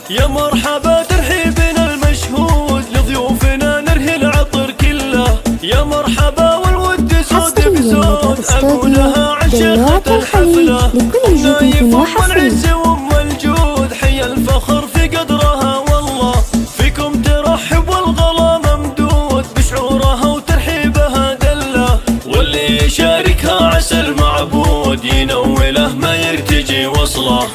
يا مرحبا ترحيبنا المشهود لضيوفنا نرهي العطر كله. يا مرحبا والود زود بزود أقولها عن شيخة الحفلة. نايف أم العز وأم الجود حي الفخر في قدرها والله. فيكم ترحب والغلا ممدود بشعورها وترحيبها دله. واللي يشاركها عسى المعبود ينوله ما يرتجي وصله.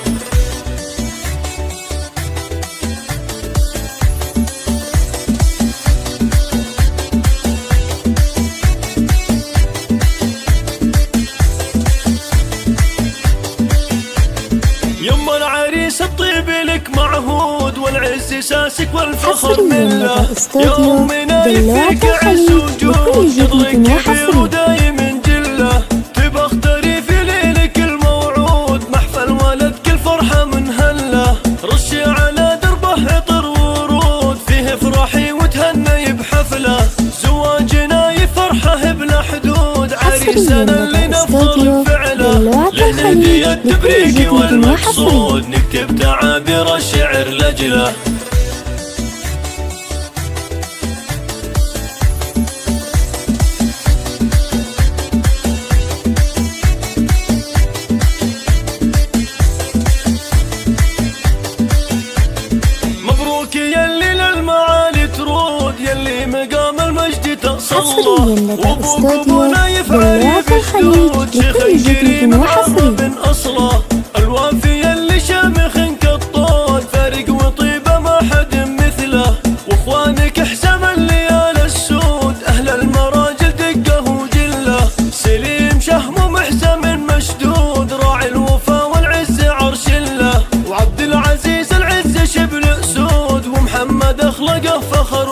يما العريس الطيب لك معهود والعز ساسك والفخر منه. يا أمنا يفيك عز وجود شغلك كبير ودايم جله. تبى اختاري في ليلك الموعود محفل ولدك الفرحة من هله. رشي على دربه عطر ورود فيه افرحي وتهني بحفله. زواجنا يفرحه بلا حدود عريسنا اللي نفضل فعله. لهدية التبريق والمقصود نكتب تعابير الشعر لجله. مبروك يلي للمعالي ترود يلي مقام المجد تصلى. وابوكم يفعل بشدود شيخ كريم من اصله. الوافي يلي شامخ كالطود فارق وطيبه ما حد مثله. واخوانك حسام الليال السود اهل المراجل دقه وجله. سليم شهم محسم مشدود راعي الوفا والعز عرش له. وعبد العزيز العز شبل اسود ومحمد اخلقه فخر